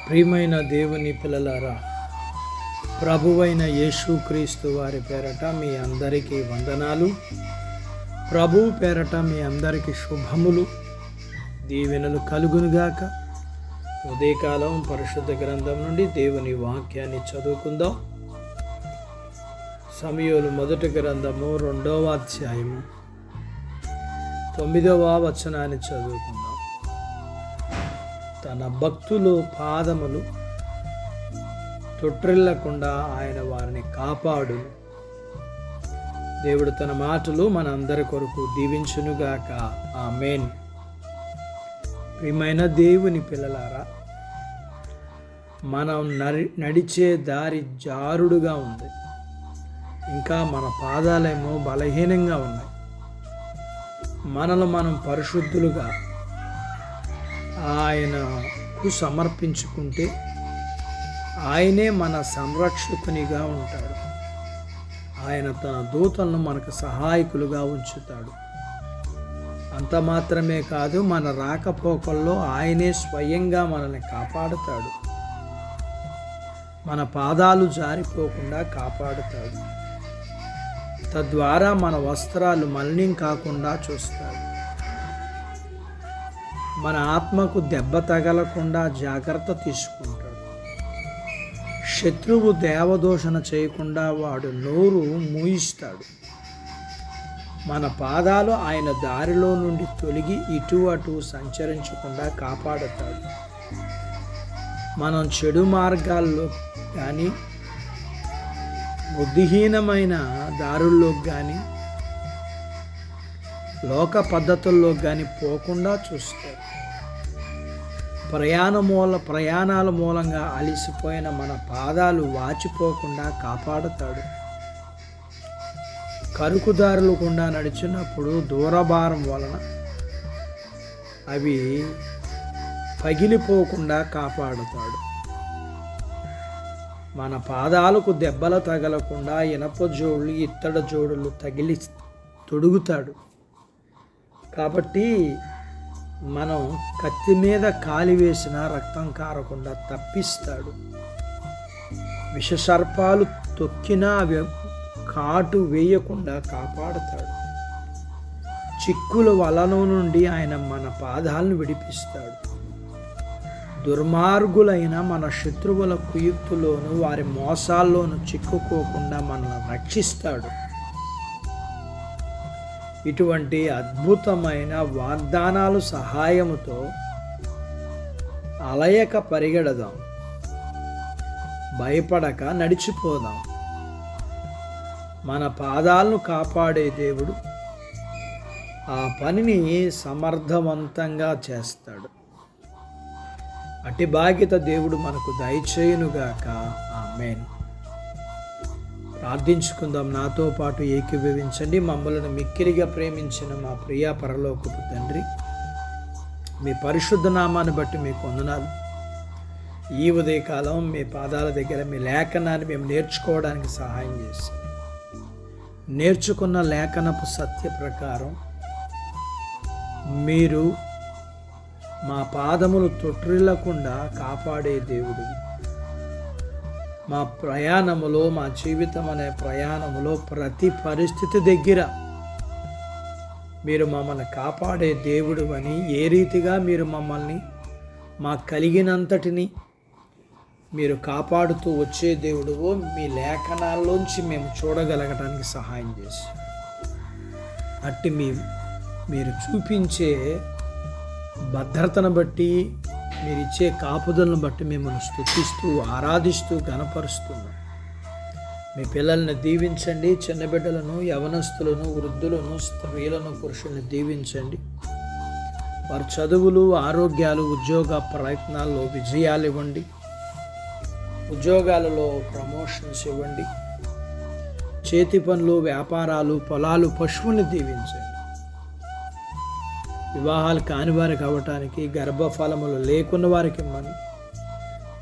ప్రియమైన దేవుని పిల్లలారా, ప్రభువైన యేసుక్రీస్తు వారి పేరట మీ అందరికీ వందనాలు. ప్రభువు పేరట మీ అందరికీ శుభములు, దీవెనలు కలుగునుగాక. ఉదయకాలం పరిశుద్ధ గ్రంథం నుండి దేవుని వాక్యాన్ని చదువుకుందాం. సమూయేలు మొదటి గ్రంథము 2వ అధ్యాయము 9వ వచనాన్ని చదువుకుందాం. తన భక్తులు పాదములు తొట్టిల్లకుండా ఆయన వారిని కాపాడు. దేవుడు తన మాటలు మనందరి కొరకు దీవించునుగాక. ఆమేన్. ప్రియమైన దేవుని పిల్లలారా, మనం నడిచే దారి జారుడుగా ఉంది. ఇంకా మన పాదాలేమో బలహీనంగా ఉన్నాయి. మనల్ని మనం పరిశుద్ధులుగా ఆయనకు సమర్పించుకుంటే ఆయనే మన సంరక్షకునిగా ఉంటాడు. ఆయన తన దూతలను మనకు సహాయకులుగా ఉంచుతాడు. అంత మాత్రమే కాదు, మన రాకపోకల్లో ఆయనే స్వయంగా మనల్ని కాపాడుతాడు. మన పాదాలు జారిపోకుండా కాపాడుతాడు. తద్వారా మన వస్త్రాలు మలినం కాకుండా చూస్తాడు. మన ఆత్మకు దెబ్బ తగలకుండా జాగ్రత్త తీసుకుంటాడు. శత్రువు దేవదూషణ చేయకుండా వాడు నోరు మూయిస్తాడు. మన పాదాలు ఆయన దారిలో నుండి తొలగి ఇటు అటు సంచరించకుండా కాపాడుతాడు. మనం చెడు మార్గాల్లో కానీ బుద్ధిహీనమైన దారుల్లో కానీ లోక పద్ధతుల్లో కానీ పోకుండా చూస్తాడు. ప్రయాణాల మూలంగా అలిసిపోయిన మన పాదాలు వాచిపోకుండా కాపాడుతాడు. కరుకుదారులు గుండా నడిచినప్పుడు దూరభారం వలన అవి పగిలిపోకుండా కాపాడుతాడు. మన పాదాలకు దెబ్బలు తగలకుండా ఇనప జోళ్ళు, ఇత్తడి జోడులు తగిలి తొడుగుతాడు. కాబట్టి మనం కత్తి మీద కాలి వేసిన రక్తం కారకుండా తప్పిస్తాడు. విషసర్పాలు తొక్కినా కాటు వేయకుండా కాపాడుతాడు. చిక్కుల వలన నుండి ఆయన మన పాదాలను విడిపిస్తాడు. దుర్మార్గులైన మన శత్రువుల కుయుక్తులోను వారి మోసాల్లోనూ చిక్కుకోకుండా మనల్ని రక్షిస్తాడు. ఇటువంటి అద్భుతమైన వాగ్దానాలు సహాయముతో అలయక పరిగెడదాం, భయపడక నడిచిపోదాం. మన పాదాలను కాపాడే దేవుడు ఆ పనిని సమర్థవంతంగా చేస్తాడు. అట్టి బాధ్యత దేవుడు మనకు దయచేయునుగాక. ఆమేన్. ప్రార్థించుకుందాం. నాతో పాటు ఏకీభవించండి. మమ్మల్ని మిక్కిలిగా ప్రేమించిన మా ప్రియ పరలోకపు తండ్రి, మీ పరిశుద్ధ నామాన్ని బట్టి మీకు వందనాలు. ఈ ఉదయకాలం మీ పాదాల దగ్గర మీ లేఖనాన్ని మేము నేర్చుకోవడానికి సహాయం చేసి, నేర్చుకున్న లేఖనపు సత్య ప్రకారం మీరు మా పాదములు తొట్టిల్లకుండా కాపాడే దేవుడు. మా ప్రయాణములో, మా జీవితం అనే ప్రయాణములో ప్రతి పరిస్థితి దగ్గర మీరు మమ్మల్ని కాపాడే దేవుడు అని, ఏ రీతిగా మీరు మమ్మల్ని మా కలిగినంతటిని మీరు కాపాడుతూ వచ్చే దేవుడువో మీ లేఖనాల్లోంచి మేము చూడగలగటానికి సహాయం చేసి, అట్టి మీరు చూపించే భద్రతను బట్టి, మీరు ఇచ్చే కాపుదలను బట్టి మిమ్మల్ని స్తుతిస్తూ ఆరాధిస్తూ గణపరుస్తున్నాం. మీ పిల్లల్ని దీవించండి. చిన్న బిడ్డలను, యవనస్తులను, వృద్ధులను, స్త్రీలను, పురుషుల్ని దీవించండి. వారి చదువులు, ఆరోగ్యాలు, ఉద్యోగ ప్రయత్నాల్లో విజయాలు ఇవ్వండి. ఉద్యోగాలలో ప్రమోషన్స్ ఇవ్వండి. చేతి పనులు, వ్యాపారాలు, పొలాలు, పశువుల్ని దీవించండి. వివాహాలు కాని వారికి అవ్వటానికి, గర్భఫలములు లేకున్న వారికి ఇమ్మని,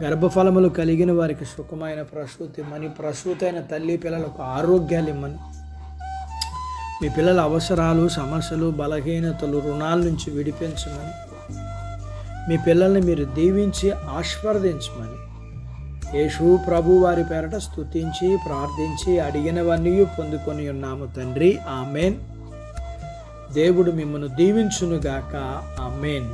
గర్భఫలములు కలిగిన వారికి సుఖమైన ప్రసూతి ఇమ్మని, ప్రసూతైన తల్లి పిల్లలకు ఆరోగ్యాలు ఇమ్మని, మీ పిల్లల అవసరాలు, సమస్యలు, బలహీనతలు, రుణాల నుంచి విడిపించమని, మీ పిల్లల్ని మీరు దీవించి ఆశీర్వదించమని యేసు ప్రభు వారి పేరట స్తుతించి ప్రార్థించి అడిగినవన్నీ పొందుకొని ఉన్నాము తండ్రి. ఆమేన్. దేవుడు మిమ్మల్ని దీవించునుగాక. ఆమేన్.